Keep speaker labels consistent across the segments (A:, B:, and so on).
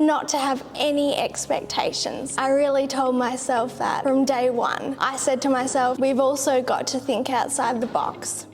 A: not to have any expectations. I really told myself that from day one. I said to myself, we've also got to think outside the box.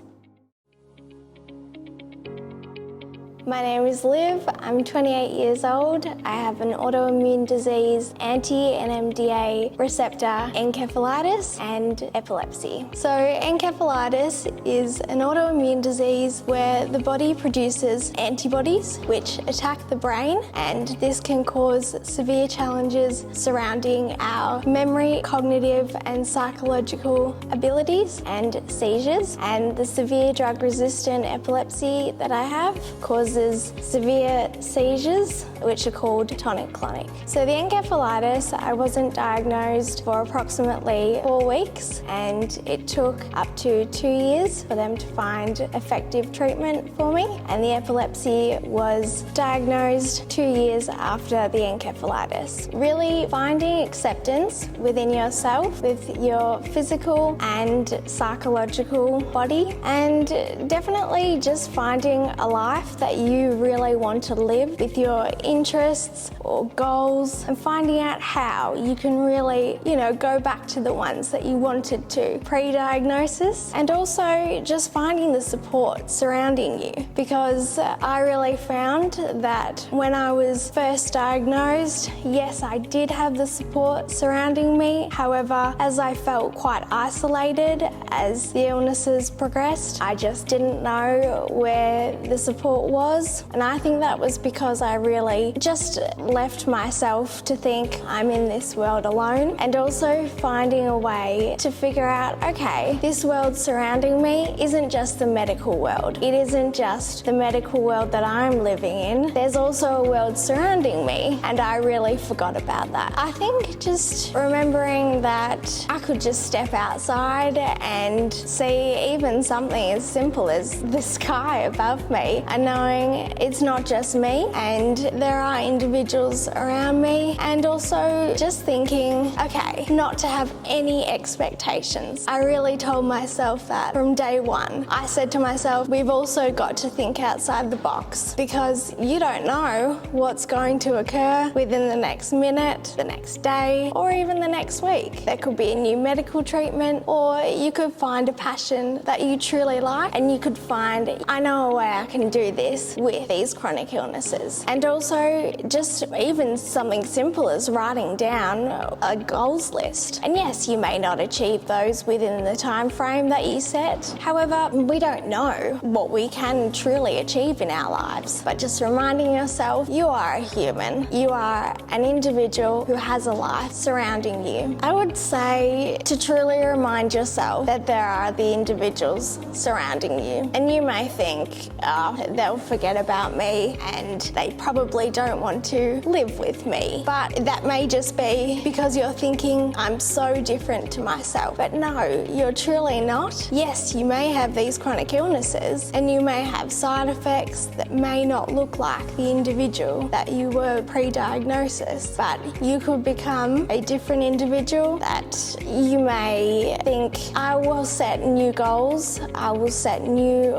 A: My name is Liv, I'm 28 years old. I have an autoimmune disease, Anti-NMDA Receptor Encephalitis and Epilepsy. So encephalitis is an autoimmune disease where the body produces antibodies which attack the brain, and this can cause severe challenges surrounding our memory, cognitive and psychological abilities and seizures. And the severe drug-resistant epilepsy that I have causes severe seizures, which are called tonic-clonic. So the encephalitis, I wasn't diagnosed for approximately 4 weeks, and it took up to 2 years for them to find effective treatment for me. And the epilepsy was diagnosed 2 years after the encephalitis. Really finding acceptance within yourself, with your physical and psychological body, and definitely just finding a life that you really want to live with your interests or goals, and finding out how you can really, go back to the ones that you wanted to pre-diagnosis, and also just finding the support surrounding you. Because I really found that when I was first diagnosed, yes, I did have the support surrounding me. However, as I felt quite isolated as the illnesses progressed, I just didn't know where the support was. And I think that was because I really just left myself to think I'm in this world alone, and also finding a way to figure out, okay, this world surrounding me isn't just the medical world. It isn't just the medical world that I'm living in. There's also a world surrounding me, and I really forgot about that. I think just remembering that I could just step outside and see even something as simple as the sky above me, and knowing it's not just me and there are individuals around me, and also just thinking, okay, not to have any expectations. I really told myself that from day one. I said to myself, we've also got to think outside the box, because you don't know what's going to occur within the next minute, the next day, or even the next week. There could be a new medical treatment, or you could find a passion that you truly like, and you could find, I know a way I can do this with these chronic illnesses. And also just even something simple as writing down a goals list. And yes, you may not achieve those within the time frame that you set. However, we don't know what we can truly achieve in our lives. But just reminding yourself, you are a human. You are an individual who has a life surrounding you. I would say to truly remind yourself that there are the individuals surrounding you. And you may think, oh, they'll forget about me and they probably don't want to live with me. But that may just be because you're thinking, I'm so different to myself. But no, you're truly not. Yes, you may have these chronic illnesses and you may have side effects that may not look like the individual that you were pre-diagnosis, but you could become a different individual that you may think, I will set new goals, I will set new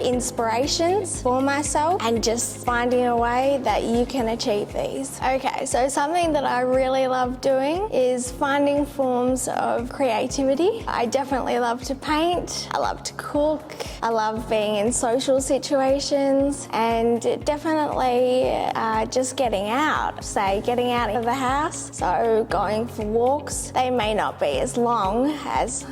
A: inspirations for myself, and just finding a way that you can achieve these. Okay, so something that I really love doing is finding forms of creativity. I definitely love to paint, I love to cook, I love being in social situations, and definitely just getting out, say getting out of the house. So going for walks, they may not be as long as,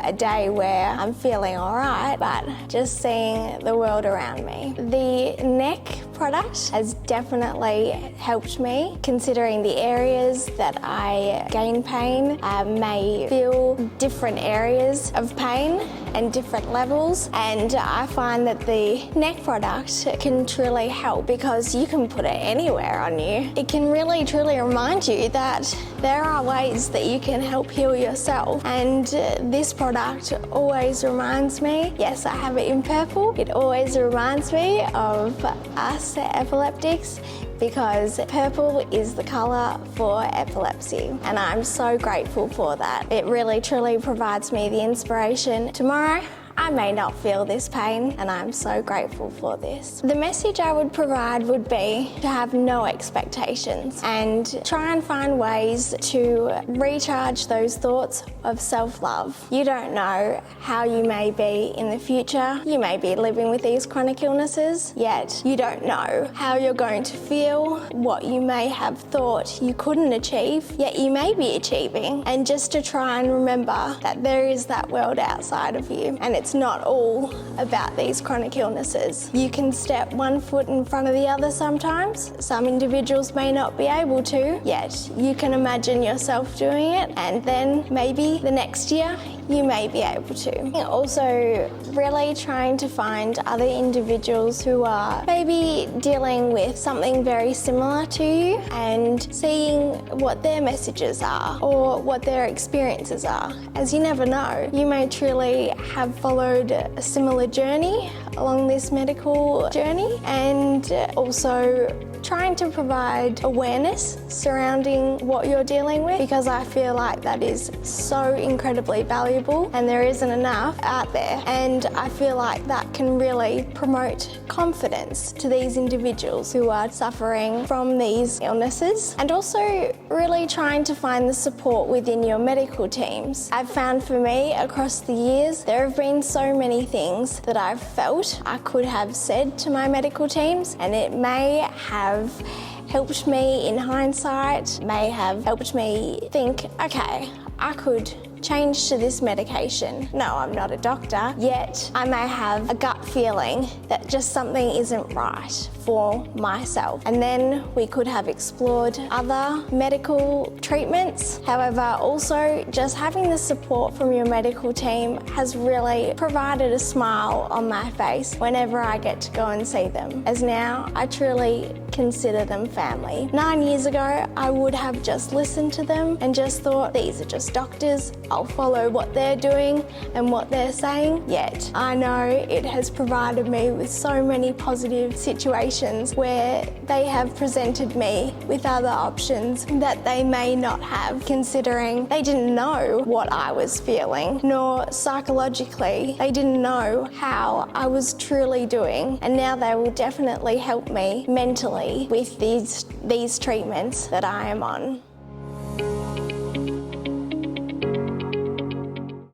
A: a day where I'm feeling all right, but just seeing the world around me. The neck product has definitely helped me, considering the areas that I gain pain may feel different areas of pain and different levels, and I find that the neck product can truly help because you can put it anywhere on you. It can really truly remind you that there are ways that you can help heal yourself, and this product always reminds me, yes, I have it in purple, it always reminds me of us epileptics, because purple is the colour for epilepsy, and I'm so grateful for that. It really truly provides me the inspiration. Tomorrow I may not feel this pain, and I'm so grateful for this. The message I would provide would be to have no expectations and try and find ways to recharge those thoughts of self-love. You don't know how you may be in the future. You may be living with these chronic illnesses, yet you don't know how you're going to feel, what you may have thought you couldn't achieve, yet you may be achieving. And just to try and remember that there is that world outside of you, and it's not all about these chronic illnesses. You can step one foot in front of the other sometimes. Some individuals may not be able to, yet you can imagine yourself doing it, and then maybe the next year you may be able to. Also, really trying to find other individuals who are maybe dealing with something very similar to you and seeing what their messages are or what their experiences are, as you never know. You may truly have followed a similar journey along this medical journey, and also trying to provide awareness surrounding what you're dealing with, because I feel like that is so incredibly valuable and there isn't enough out there, and I feel like that can really promote confidence to these individuals who are suffering from these illnesses, and also really trying to find the support within your medical teams. I've found for me across the years there have been so many things that I've felt I could have said to my medical teams, and it may have helped me in hindsight, may have helped me think, okay, I could change to this medication. No, I'm not a doctor, yet I may have a gut feeling that just something isn't right for myself. And then we could have explored other medical treatments. However, also just having the support from your medical team has really provided a smile on my face whenever I get to go and see them, as now I truly consider them family. 9 years ago, I would have just listened to them and just thought, these are just doctors, I'll follow what they're doing and what they're saying. Yet I know it has provided me with so many positive situations where they have presented me with other options that they may not have, considering they didn't know what I was feeling, nor psychologically they didn't know how I was truly doing, and now they will definitely help me mentally with these treatments that I am on.